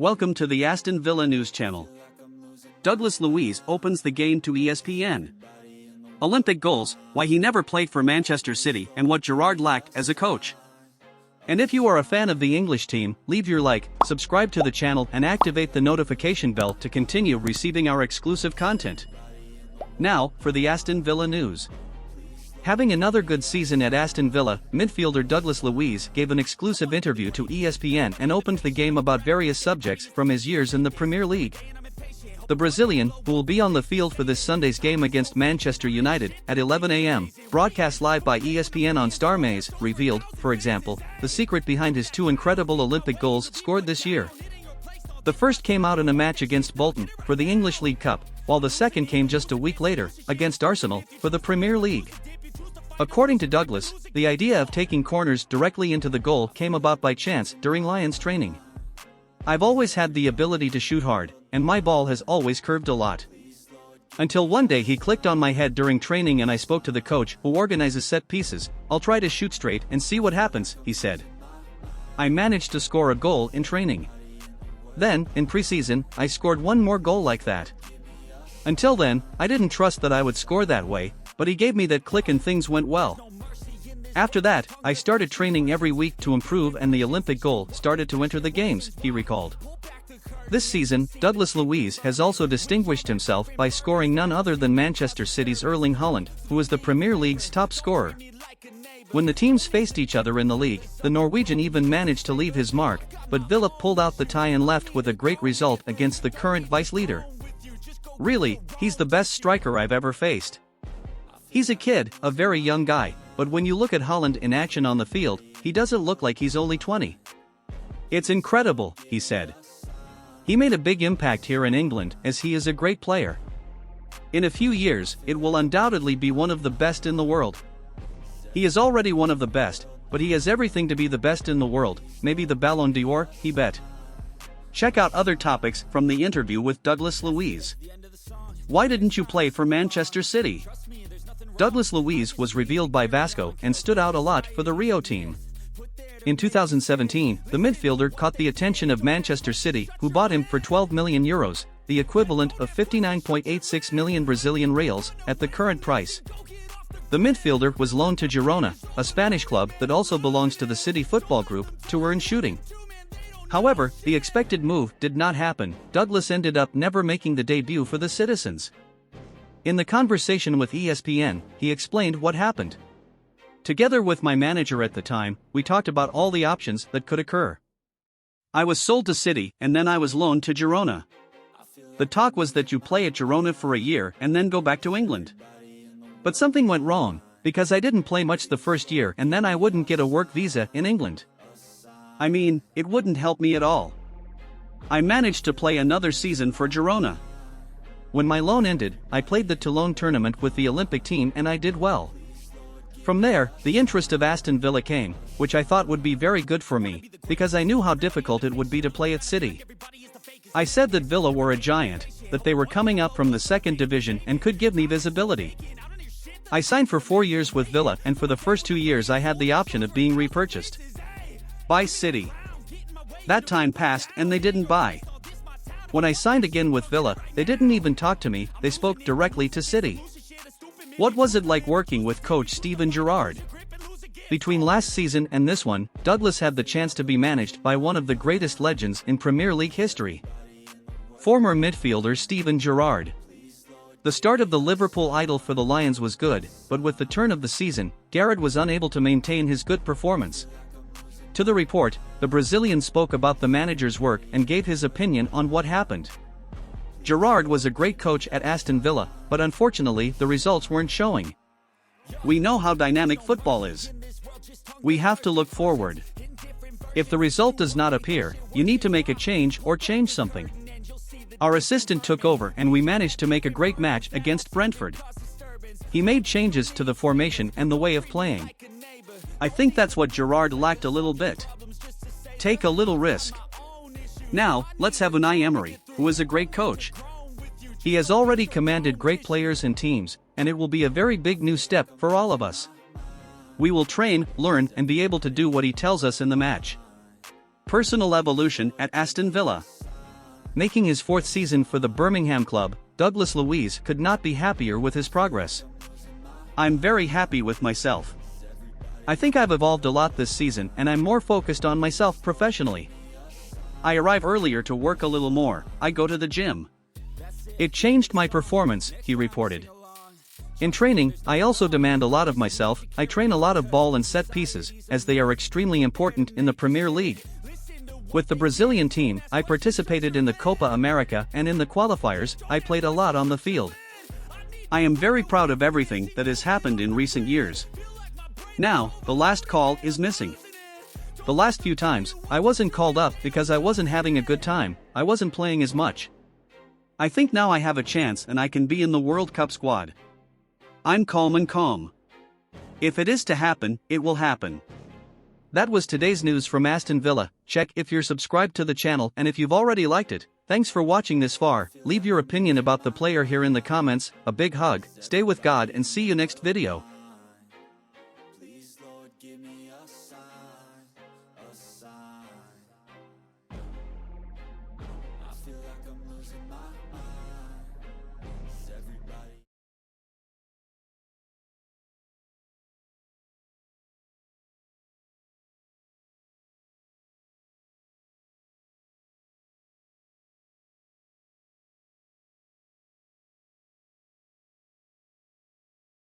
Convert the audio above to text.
Welcome to the Aston Villa News Channel. Douglas Luiz opens the game to ESPN. Olympic goals, why he never played for Manchester City and what Gerrard lacked as a coach. And if you are a fan of the English team, leave your like, subscribe to the channel and activate the notification bell to continue receiving our exclusive content. Now, for the Aston Villa news. Having another good season at Aston Villa, midfielder Douglas Luiz gave an exclusive interview to ESPN and opened the game about various subjects from his years in the Premier League. The Brazilian, who will be on the field for this Sunday's game against Manchester United at 11 a.m., broadcast live by ESPN on Star Maze, revealed, for example, the secret behind his two incredible Olympic goals scored this year. The first came out in a match against Bolton for the English League Cup, while the second came just a week later, against Arsenal, for the Premier League. According to Douglas, the idea of taking corners directly into the goal came about by chance during Lions training. I've always had the ability to shoot hard, and my ball has always curved a lot. Until one day he clicked on my head during training and I spoke to the coach who organizes set pieces. I'll try to shoot straight and see what happens, he said. I managed to score a goal in training. Then, in preseason, I scored one more goal like that. Until then, I didn't trust that I would score that way, but he gave me that click and things went well. After that, I started training every week to improve and the Olympic goal started to enter the games, he recalled. This season, Douglas Luiz has also distinguished himself by scoring none other than Manchester City's Erling Haaland, who is the Premier League's top scorer. When the teams faced each other in the league, the Norwegian even managed to leave his mark, but Villa pulled out the tie and left with a great result against the current vice-leader. Really, he's the best striker I've ever faced. He's a kid, a very young guy, but when you look at Haaland in action on the field, he doesn't look like he's only 20. It's incredible, he said. He made a big impact here in England as he is a great player. In a few years, it will undoubtedly be one of the best in the world. He is already one of the best, but he has everything to be the best in the world, maybe the Ballon d'Or, he bet. Check out other topics from the interview with Douglas Luiz. Why didn't you play for Manchester City? Douglas Luiz was revealed by Vasco and stood out a lot for the Rio team. In 2017, the midfielder caught the attention of Manchester City, who bought him for €12 million, the equivalent of 59.86 million Brazilian reals at the current price. The midfielder was loaned to Girona, a Spanish club that also belongs to the City Football Group, to earn shooting. However, the expected move did not happen. Douglas ended up never making the debut for the Citizens. In the conversation with ESPN, he explained what happened. Together with my manager at the time, we talked about all the options that could occur. I was sold to City and then I was loaned to Girona. The talk was that you play at Girona for a year and then go back to England. But something went wrong, because I didn't play much the first year and then I wouldn't get a work visa in England. I mean, it wouldn't help me at all. I managed to play another season for Girona. When my loan ended, I played the Toulon tournament with the Olympic team and I did well. From there, the interest of Aston Villa came, which I thought would be very good for me, because I knew how difficult it would be to play at City. I said that Villa were a giant, that they were coming up from the second division and could give me visibility. I signed for 4 years with Villa and for the first 2 years I had the option of being repurchased by City. That time passed and they didn't buy. When I signed again with Villa, they didn't even talk to me, they spoke directly to City. What was it like working with coach Steven Gerrard? Between last season and this one, Douglas had the chance to be managed by one of the greatest legends in Premier League history. Former midfielder Steven Gerrard. The start of the Liverpool idol for the Lions was good, but with the turn of the season, Gerrard was unable to maintain his good performance. To the report, the Brazilian spoke about the manager's work and gave his opinion on what happened. Gerrard was a great coach at Aston Villa, but unfortunately the results weren't showing. We know how dynamic football is. We have to look forward. If the result does not appear, you need to make a change or change something. Our assistant took over and we managed to make a great match against Brentford. He made changes to the formation and the way of playing. I think that's what Gerrard lacked a little bit. Take a little risk. Now, let's have Unai Emery, who is a great coach. He has already commanded great players and teams, and it will be a very big new step for all of us. We will train, learn, and be able to do what he tells us in the match. Personal evolution at Aston Villa. Making his fourth season for the Birmingham club, Douglas Luiz could not be happier with his progress. "I'm very happy with myself. I think I've evolved a lot this season and I'm more focused on myself professionally. I arrive earlier to work a little more, I go to the gym. It changed my performance," he reported. "In training, I also demand a lot of myself. I train a lot of ball and set pieces, as they are extremely important in the Premier League. With the Brazilian team, I participated in the Copa America and in the qualifiers, I played a lot on the field. I am very proud of everything that has happened in recent years. Now, the last call is missing. The last few times, I wasn't called up because I wasn't having a good time, I wasn't playing as much. I think now I have a chance and I can be in the World Cup squad. I'm calm. If it is to happen, it will happen." That was today's news from Aston Villa. Check if you're subscribed to the channel, and if you've already liked it, thanks for watching this far. Leave your opinion about the player here in the comments. A big hug, stay with God, and see you next video. Please, Lord, give me a sign, a sign. I feel like I'm losing my mind.